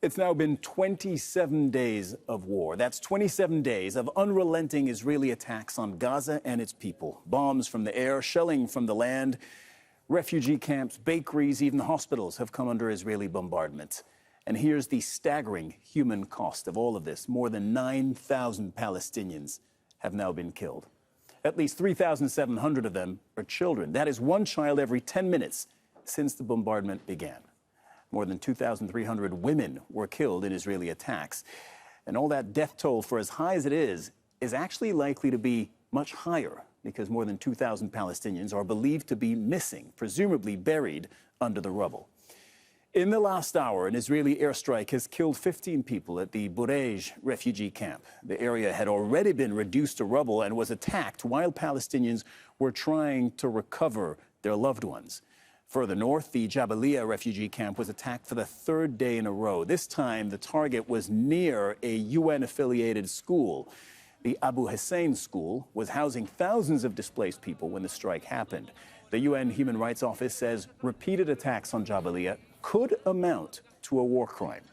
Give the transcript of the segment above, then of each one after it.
It's now been 27 days of war. That's 27 days of unrelenting Israeli attacks on Gaza and its people. Bombs from the air, shelling from the land. Refugee camps, bakeries, even hospitals have come under Israeli bombardment. And here's the staggering human cost of all of this. More than 9,000 Palestinians have now been killed. At least 3,700 of them are children. That is one child every 10 minutes since the bombardment began. More than 2,300 women were killed in Israeli attacks. And all that death toll, for as high as it is actually likely to be much higher because more than 2,000 Palestinians are believed to be missing, presumably buried under the rubble. In the last hour, an Israeli airstrike has killed 15 people at the Burej refugee camp. The area had already been reduced to rubble and was attacked while Palestinians were trying to recover their loved ones. Further north, the Jabalia refugee camp was attacked for the third day in a row. This time, the target was near a UN-affiliated school. The Abu Hessein School was housing thousands of displaced people when the strike happened. The UN Human Rights Office says repeated attacks on Jabalia could amount to a war crime.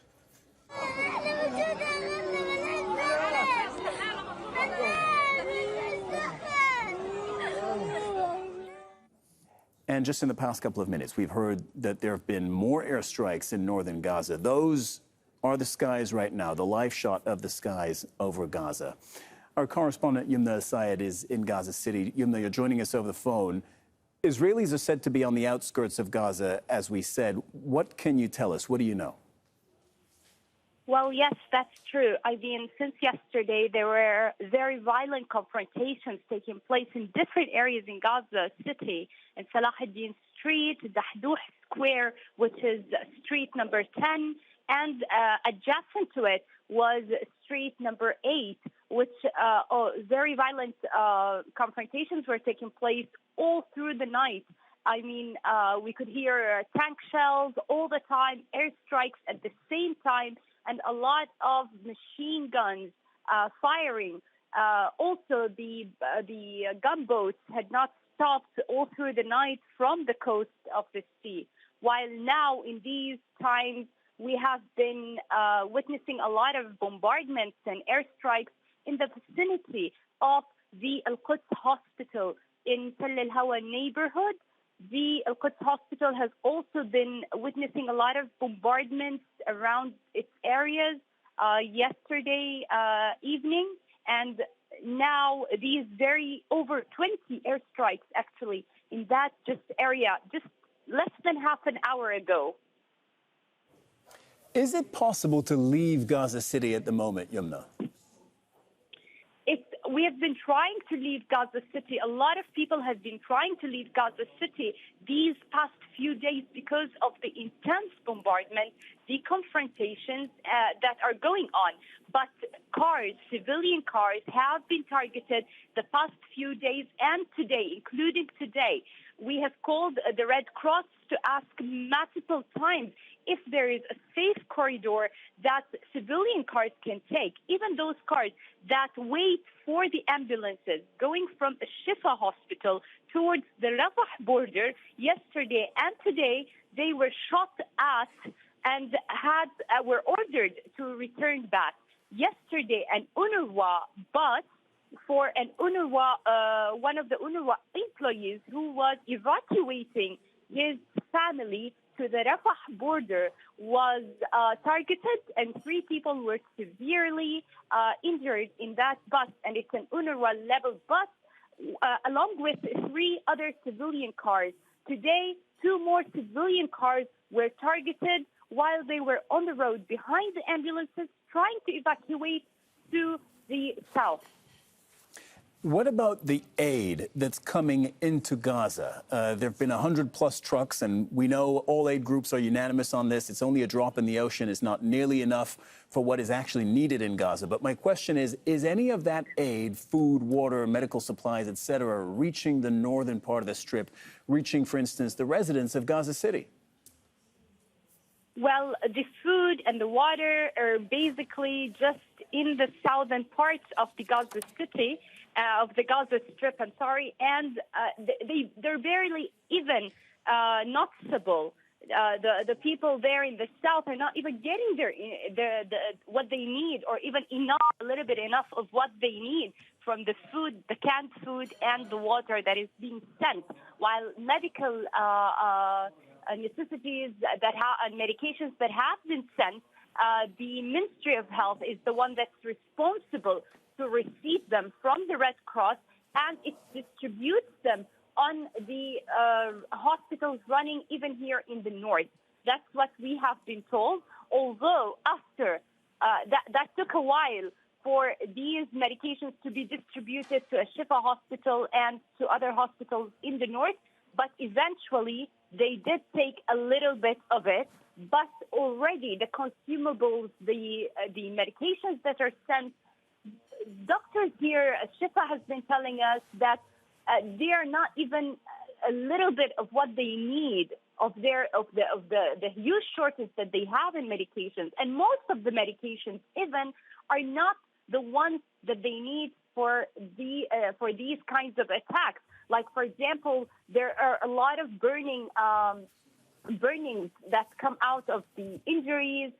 And just in the past couple of minutes, we've heard that there have been more airstrikes in northern Gaza. Those are the skies right now, the live shot of the skies over Gaza. Our correspondent, Youmna El Sayed, is in Gaza City. Youmna, you're joining us over the phone. Israelis are said to be on the outskirts of Gaza, as we said. What can you tell us? What do you know? Well, yes, that's true. I mean, since yesterday, there were very violent confrontations taking place in different areas in Gaza City, in Salah ad-Din Street, Dahdouh Square, which is street number 10, and adjacent to it was street number 8, which very violent confrontations were taking place all through the night. I mean, we could hear tank shells all the time, airstrikes at the same time, and a lot of machine guns firing. Also, the gunboats had not stopped all through the night from the coast of the sea. While now, in these times, we have been witnessing a lot of bombardments and airstrikes in the vicinity of the Al-Quds Hospital in Tel El-Hawa neighborhood. The Al-Quds Hospital has also been witnessing a lot of bombardments around its areas yesterday evening, and now these over 20 airstrikes actually in that just area just less than half an hour ago. Is it possible to leave Gaza City at the moment, Youmna? We have been trying to leave Gaza City. A lot of people have been trying to leave Gaza City these past few days because of the intense bombardment, the confrontations that are going on. But cars, civilian cars, have been targeted the past few days and today, including today. We have called the Red Cross to ask multiple times if there is a safe corridor that civilian cars can take, even those cars that wait for the ambulances going from a Shifa hospital towards the Rafah border. Yesterday and today, they were shot at and were ordered to return back. Yesterday, an UNRWA bus for an UNRWA, one of the UNRWA employees who was evacuating his family to the Rafah border was targeted, and 3 people were severely injured in that bus, and it's an UNRWA-level bus, along with 3 other civilian cars. Today, 2 more civilian cars were targeted while they were on the road behind the ambulances trying to evacuate to the south. What about the aid that's coming into Gaza? There have been 100-plus trucks, and we know all aid groups are unanimous on this. It's only a drop in the ocean. It's not nearly enough for what is actually needed in Gaza. But my question is any of that aid, food, water, medical supplies, et cetera, reaching the northern part of the Strip, reaching, for instance, the residents of Gaza City? Well, the food and the water are basically just in the southern parts of the Gaza City, of the Gaza Strip, and they're barely even noticeable The people there in the south are not even getting what they need, or even a little bit enough of what they need from the food, the canned food, and the water that is being sent. While medical necessities and medications that have been sent, the Ministry of Health is the one that's responsible to receive them from the Red Cross, and it distributes them on the hospitals running even here in the north. That's what we have been told, although after that took a while for these medications to be distributed to a Shifa hospital and to other hospitals in the north, but eventually they did take a little bit of it. But already the consumables, the medications that are sent, doctors here, Shifa has been telling us that they are not even a little bit of what they need of the huge shortage that they have in medications, and most of the medications even are not the ones that they need for these kinds of attacks. Like, for example, there are a lot of burnings that come out of the injuries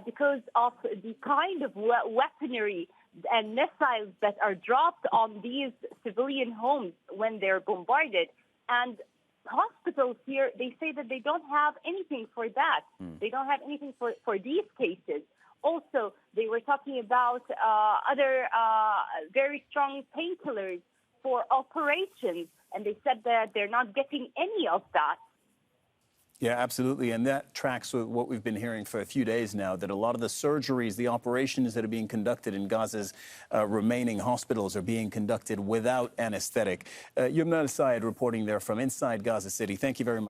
because of the kind of weaponry and missiles that are dropped on these civilian homes when they're bombarded. And hospitals here, they say that they don't have anything for that. They don't have anything for these cases. Also, they were talking about other very strong painkillers for operations, and they said that they're not getting any of that. Yeah, absolutely. And that tracks with what we've been hearing for a few days now, that a lot of the surgeries, the operations that are being conducted in Gaza's remaining hospitals are being conducted without anesthetic. Youmna El Sayed reporting there from inside Gaza City. Thank you very much.